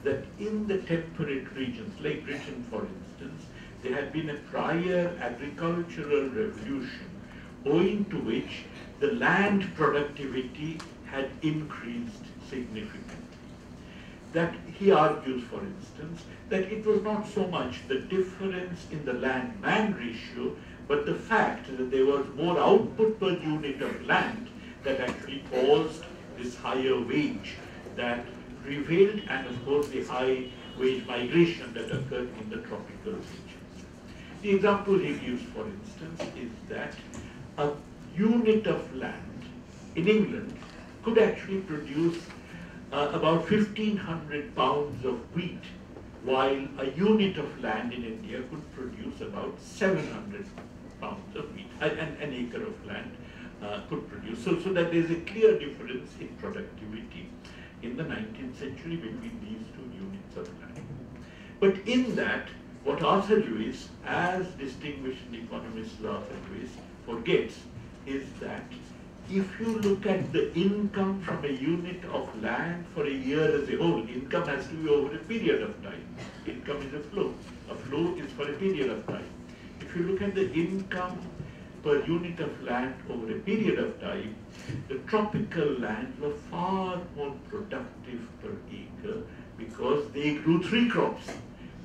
that in the temperate regions, like Britain for instance, there had been a prior agricultural revolution owing to which the land productivity had increased significantly. That he argues, for instance, that it was not so much the difference in the land-man ratio, but the fact that there was more output per unit of land that actually caused this higher wage that prevailed, and of course the high wage migration that occurred in the tropical regions. The example he gives, for instance, is that a unit of land in England could actually produce about 1,500 pounds of wheat, while a unit of land in India could produce about 700 pounds of wheat. An acre of land could produce. So that there is a clear difference in productivity in the 19th century between these two units of land. But in that, what Arthur Lewis, as distinguished economist Arthur Lewis, forgets is that if you look at the income from a unit of land for a year as a whole, income has to be over a period of time. Income is a flow. A flow is for a period of time. If you look at the income per unit of land over a period of time, the tropical lands were far more productive per acre because they grew 3 crops.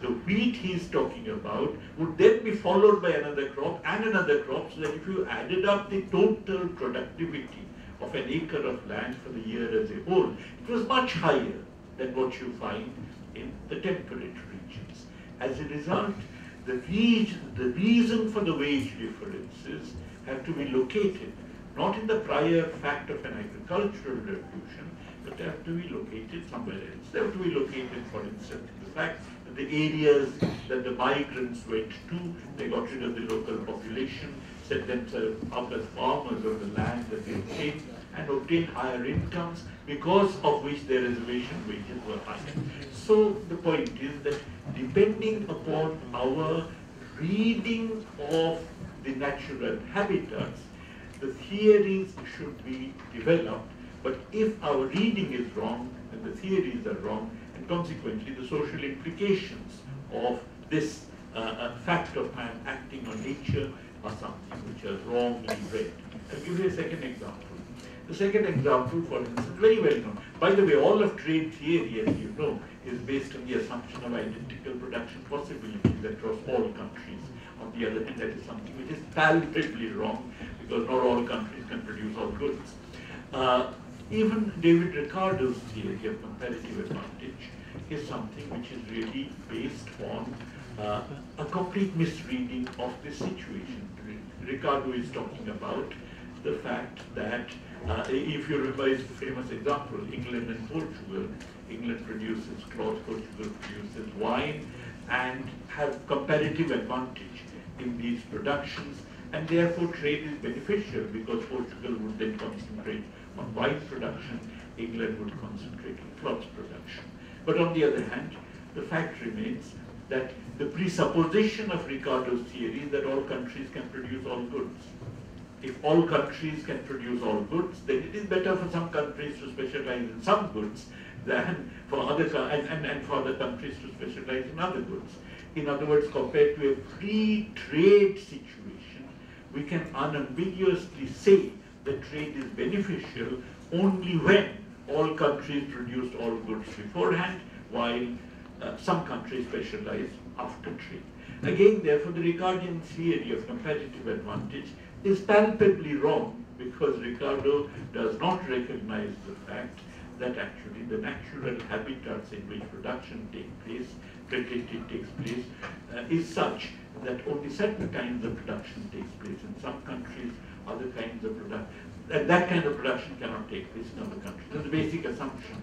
The wheat he's talking about would then be followed by another crop and another crop, so that if you added up the total productivity of an acre of land for the year as a whole, it was much higher than what you find in the temperate regions. As a result, the reason for the wage differences have to be located not in the prior fact of an agricultural revolution, but they have to be located somewhere else. They have to be located, for instance, in the fact that the areas that the migrants went to, they got rid of the local population, set themselves up as farmers on the land that they obtained, and obtained higher incomes, because of which their reservation wages were higher. So the point is that depending upon our reading of the natural habitats, the theories should be developed, but if our reading is wrong and the theories are wrong, and consequently the social implications of this fact of man acting on nature are something which are wrongly read. I'll give you a second example. The second example, for instance, very well known. By the way, all of trade theory, as you know, is based on the assumption of identical production possibilities across all countries. On the other hand, that is something which is palpably wrong, because not all countries can produce all goods. Even David Ricardo's theory of comparative advantage is something which is really based on a complete misreading of this situation. Ricardo is talking about the fact that, if you remember his famous example, England and Portugal, England produces cloth, Portugal produces wine, and have comparative advantage in these productions, and therefore trade is beneficial because Portugal would then concentrate on wine production, England would concentrate on cloth production. But on the other hand, the fact remains that the presupposition of Ricardo's theory is that all countries can produce all goods. If all countries can produce all goods, then it is better for some countries to specialize in some goods than for other and for other countries to specialize in other goods. In other words, compared to a free trade situation, we can unambiguously say that trade is beneficial only when all countries produced all goods beforehand, while some countries specialize after trade. Again, therefore, the Ricardian theory of competitive advantage is palpably wrong, because Ricardo does not recognize the fact that actually the natural habitats in which production takes place is such that only certain kinds of production takes place in some countries, other kinds of production, and that kind of production cannot take place in other countries. So the basic assumption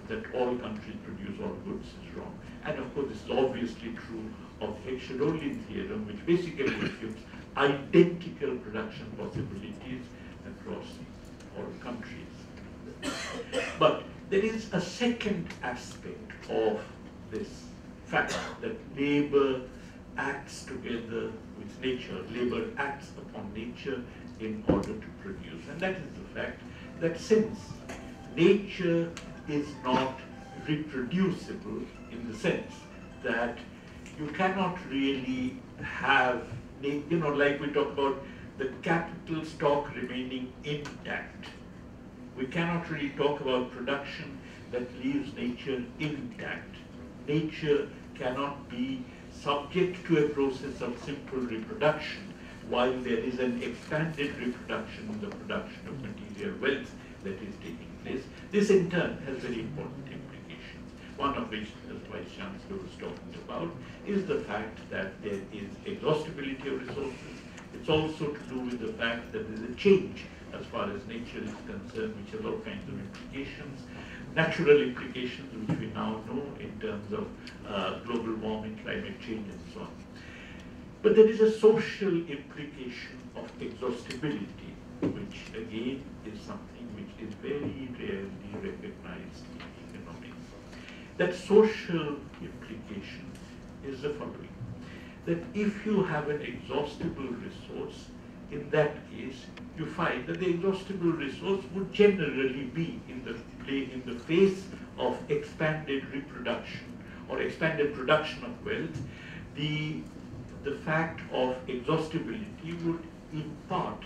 that all countries produce all goods is wrong. And of course, this is obviously true of the Hexerolian theorem, which basically assumes identical production possibilities across all countries. But there is a second aspect of this fact that labor acts together with nature, labor acts upon nature in order to produce. And that is the fact that since nature is not reproducible in the sense that you cannot really have, like we talk about the capital stock remaining intact. We cannot really talk about production that leaves nature intact. Nature cannot be subject to a process of simple reproduction while there is an expanded reproduction in the production of material wealth that is taking place. This in turn has very important implications. One of which, as Vice Chancellor was talking about, is the fact that there is exhaustibility of resources. It's also to do with the fact that there is a change as far as nature is concerned, which has all kinds of implications. Natural implications, which we now know in terms of global warming, climate change, and so on. But there is a social implication of exhaustibility, which again is something which is very rarely recognized in economics. That social implication is the following: that if you have an exhaustible resource, in that case, you find that the exhaustible resource would generally be in the face of expanded reproduction or expanded production of wealth. The fact of exhaustibility would impart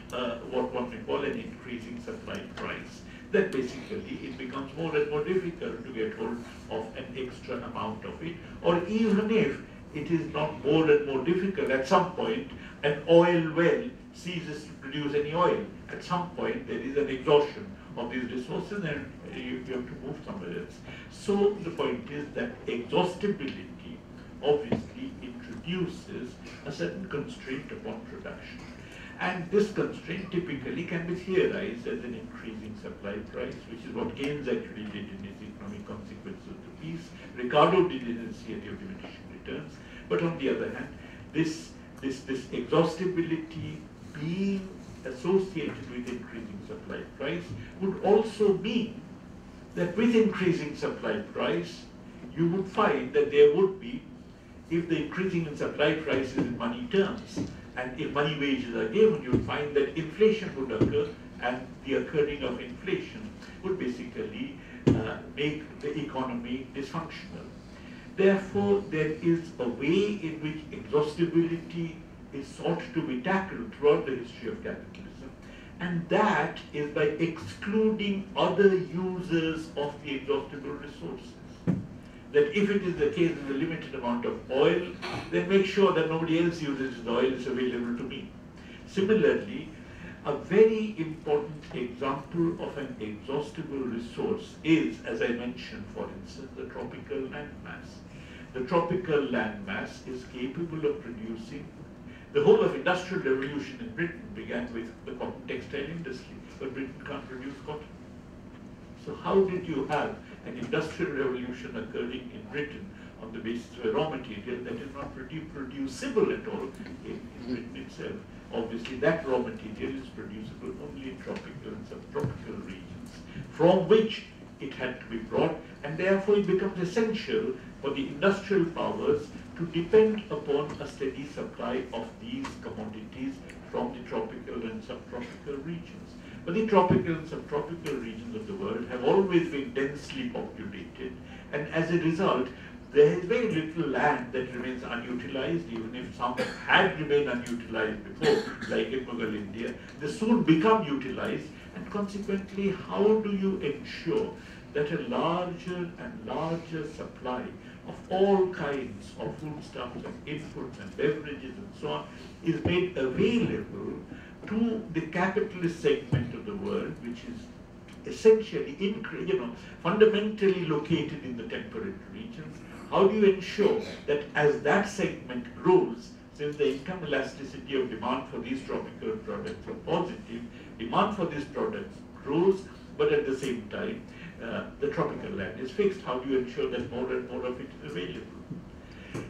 what one may call an increasing supply price. That basically it becomes more and more difficult to get hold of an extra amount of it, or even if it is not more and more difficult, at some point an oil well ceases to produce any oil. At some point there is an exhaustion of these resources and you have to move somewhere else. So the point is that exhaustibility obviously introduces a certain constraint upon production. And this constraint typically can be theorized as an increasing supply price, which is what Keynes actually did in his Economic Consequences of the Peace. Ricardo did in his Theory of Diminishing Returns. But on the other hand, this exhaustibility being associated with increasing supply price would also mean that with increasing supply price, you would find that there would be, if the increasing in supply price is in money terms, and if money wages are given, you would find that inflation would occur, and the occurring of inflation would basically make the economy dysfunctional. Therefore, there is a way in which exhaustibility is sought to be tackled throughout the history of capitalism, and that is by excluding other users of the exhaustible resources. That if it is the case with a limited amount of oil, then make sure that nobody else uses the oil, it's available to me. Similarly, a very important example of an exhaustible resource is, as I mentioned, for instance, the tropical landmass. The tropical landmass is capable of producing. The whole of industrial revolution in Britain began with the cotton textile industry, but Britain can't produce cotton. So how did you have an industrial revolution occurring in Britain on the basis of a raw material that is not reproducible at all in Britain itself? Obviously, that raw material is producible only in tropical and subtropical regions, from which it had to be brought, and therefore it becomes essential for the industrial powers to depend upon a steady supply of these commodities from the tropical and subtropical regions. But the tropical and subtropical regions of the world have always been densely populated, and as a result, there is very little land that remains unutilized. Even if some had remained unutilized before, like in Mughal India, they soon become utilized, and consequently, how do you ensure that a larger and larger supply of all kinds of foodstuffs and inputs and beverages and so on is made available to the capitalist segment of the world, which is essentially, fundamentally located in the temperate regions? How do you ensure that as that segment grows, since the income elasticity of demand for these tropical products are positive, demand for these products grows, but at the same time, the tropical land is fixed? How do you ensure that more and more of it is available?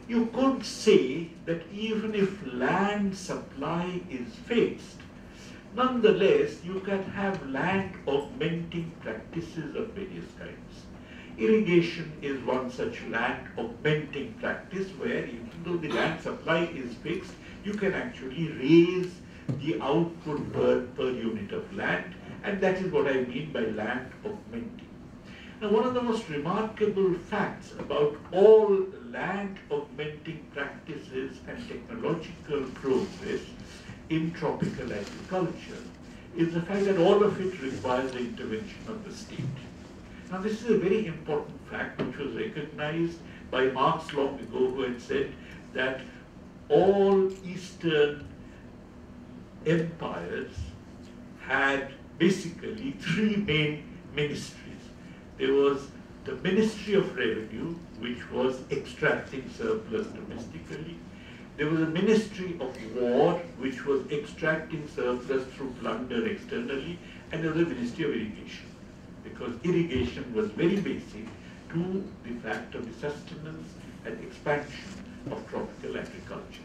You could say that even if land supply is fixed, nonetheless, you can have land augmenting practices of various kinds. Irrigation is one such land augmenting practice where, even though the land supply is fixed, you can actually raise the output per unit of land, and that is what I mean by land augmenting. Now, one of the most remarkable facts about all land augmenting practices and technological progress in tropical agriculture is the fact that all of it requires the intervention of the state. Now, this is a very important fact which was recognized by Marx long ago, who had said that all Eastern empires had basically three main ministries. There was the Ministry of Revenue, which was extracting surplus domestically. There was a Ministry of War, which was extracting surplus through plunder externally. And there was a Ministry of Irrigation, because irrigation was very basic to the fact of the sustenance and expansion of tropical agriculture.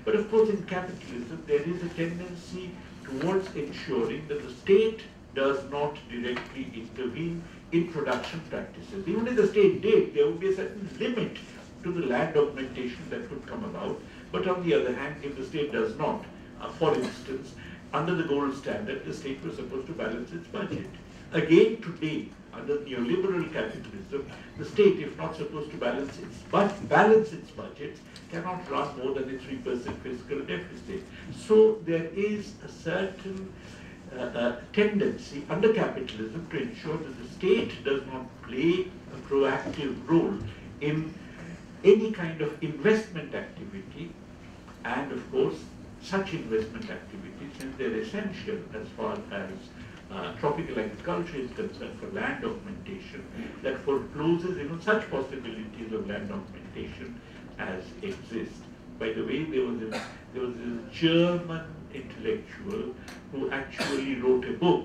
But of course, in capitalism, there is a tendency towards ensuring that the state does not directly intervene in production practices. Even if the state did, there would be a certain limit to the land augmentation that could come about. But on the other hand, if the state does not, for instance, under the gold standard, the state was supposed to balance its budget. Again, today, under neoliberal capitalism, the state, if not supposed to balance its budget, cannot run more than a 3% fiscal deficit. So there is a certain tendency under capitalism to ensure that the state does not play a proactive role in any kind of investment activity, and of course such investment activities, since they're essential as far as tropical agriculture is concerned for land augmentation, that forecloses even such possibilities of land augmentation as exist. By the way, there was a German intellectual who actually wrote a book